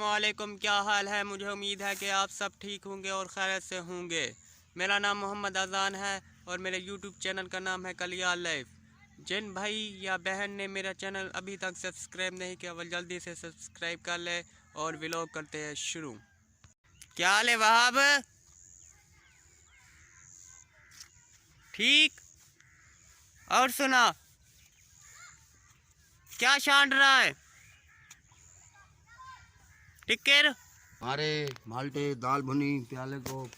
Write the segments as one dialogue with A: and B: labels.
A: अस्सलामुअलैकुम, क्या हाल है। मुझे उम्मीद है कि आप सब ठीक होंगे और खैरियत से होंगे। मेरा नाम मोहम्मद अजान है और मेरे यूट्यूब चैनल का नाम है कलियाल लाइफ। जिन भाई या बहन ने मेरा चैनल अभी तक सब्सक्राइब नहीं किया वो जल्दी से सब्सक्राइब कर ले और व्लॉग करते हैं शुरू। क्या हाल है वहाब? ठीक। और सुना, क्या छांट रहा है? टिक्कर
B: हमारे माल्टे दाल भुनी प्याले को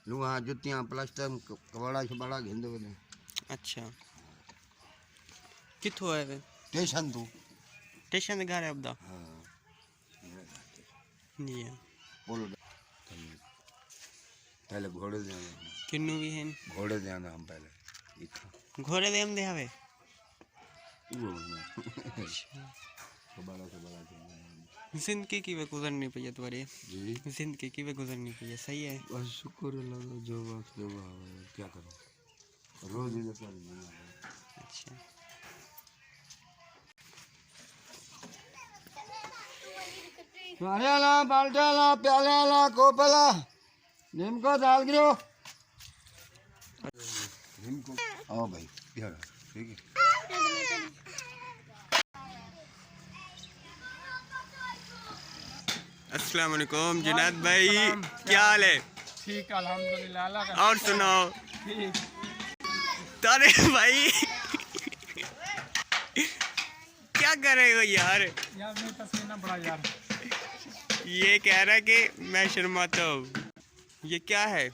B: लुहा जुतियाँ प्लास्टर कबाड़ा शबाड़ा घेंदे बने।
A: अच्छा, कित्थों है वे?
B: स्टेशन तो
A: स्टेशन दे घर है अपदा।
B: हाँ
A: जी है।
B: बोलो पहले घोड़े दे
A: किन्नू भी हैं
B: घोड़े दे आना हम पहले इतना
A: घोड़े दे हम दे हवे।
B: कबाड़ा शबाड़ा
A: जिंदगी की वे गुजरनी पई है तुम्हारी
B: जी
A: जिंदगी की वे गुजरनी पई है। सही है।
B: बस शुक्र अल्लाह जो वक्त जो क्या करो रोज ही जैसा
A: अच्छा,
B: पाण्याला बाल्ट्याला प्याल्याला कोपला नीमको दाल गिरो नीमको आओ भाई यार ठीक है।
A: अस्सलाम वालेकुम जुनैद भाई, क्या हाल है?
C: ठीक अल्हम्दुलिल्लाह अल्लाह का
A: और सुनाओ।
C: ठीक।
A: तारे भाई क्या कर रहे हो यार?
C: यार मेरी तस्वीर ना बड़ा यार।
A: ये कह रहा है कि मैं शर्माता हूँ। ये क्या है?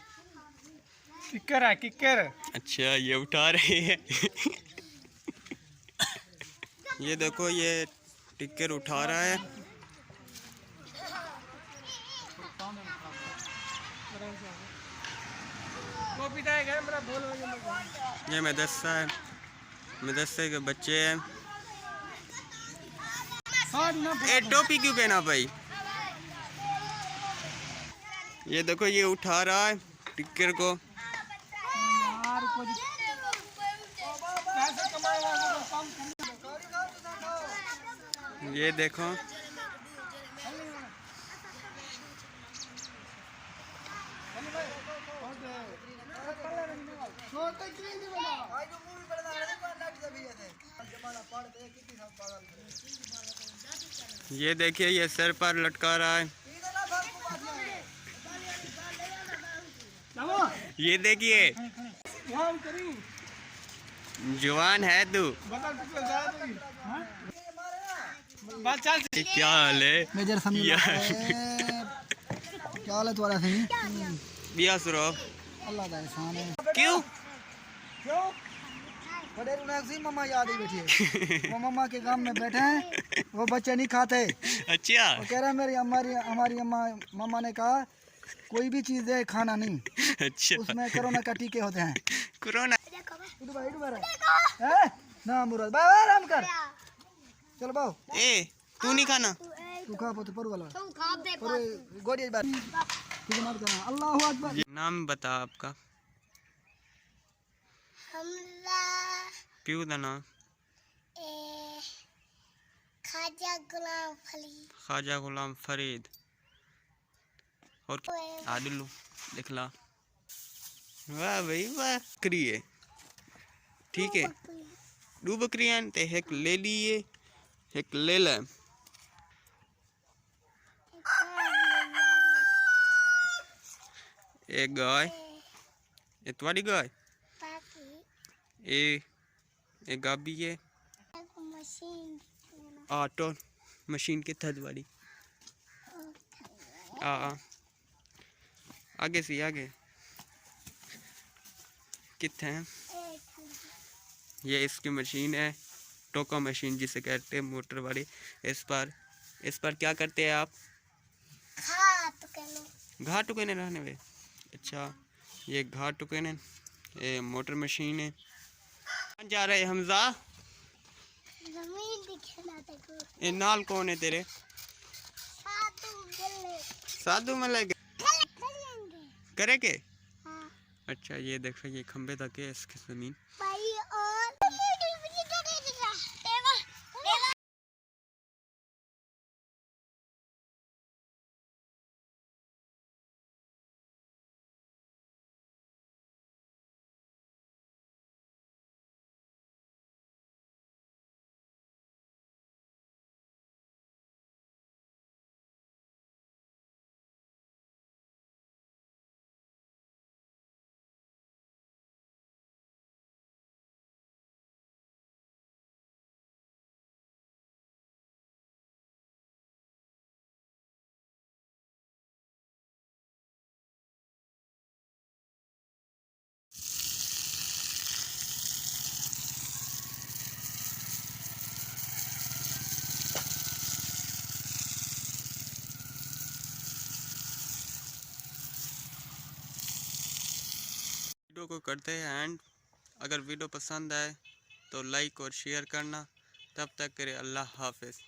C: किक्कर है किक्कर।
A: अच्छा, ये उठा रहे हैं ये देखो, ये टिक्कर उठा रहा है। ये मदरसा है, मदरसे के बच्चे हैं। ए टोपी क्यों पहना भाई? ये देखो, ये उठा रहा है टिक्कर को। ये देखो, ये देखिए, ये सर पर लटका रहा है। ये देखिए, जवान है तू। क्या हाल है?
D: मेजर समी क्या हाल है तुम्हारा? सही
A: बिया सुरो।
D: अल्लाह का एहसान है।
A: क्यों?
D: बड़े रुनाक मम्मा याद ही बैठी है। वो मम्मा के गांव में बैठे हैं, वो बच्चे नहीं खाते।
A: अच्छा,
D: वो कह रहा है मेरी हमारी अम्मा मम्मा ने कहा कोई भी चीज़ दे खाना नहीं,
A: अच्छा।
D: उसमें कोरोना का टीके होते हैं।
A: कोरोना
D: ना मुराद बाबा आराम कर, चल बाओ।
A: ए तू नहीं खाना?
D: तू खा पोते पर वाला पर गोड़ी बात तुझे मत करना। अल्लाहू अकबर।
A: नाम बता आपका। प्यू दा नाम? ख्वाजा गुलाम फरीद। और आदिलू देख ला। वाह भाई वाह। बकरी है, ठीक है। दो बकरियां ते एक ले लिए, एक ले ले। एक गाय, ये तुम्हारी गाय? ए गाबी है। ऑटो मशीन के थद वाली। आगे से आगे कितने हैं? ये इसकी मशीन है, टोका मशीन जिसे कहते हैं, मोटर वाली। इस पर क्या करते हैं आप? घाट टुकने रहने वे। अच्छा, ये घाट टुकने, ये मोटर मशीन है। जा रहे हमजा? ये नाल कौन है तेरे? साधु मिले करे के? अच्छा, ये देखो, ये खंबे तक है इसकी जमीन। को करते हैं एंड। अगर वीडियो पसंद आए तो लाइक और शेयर करना। तब तक करे अल्लाह हाफिज़।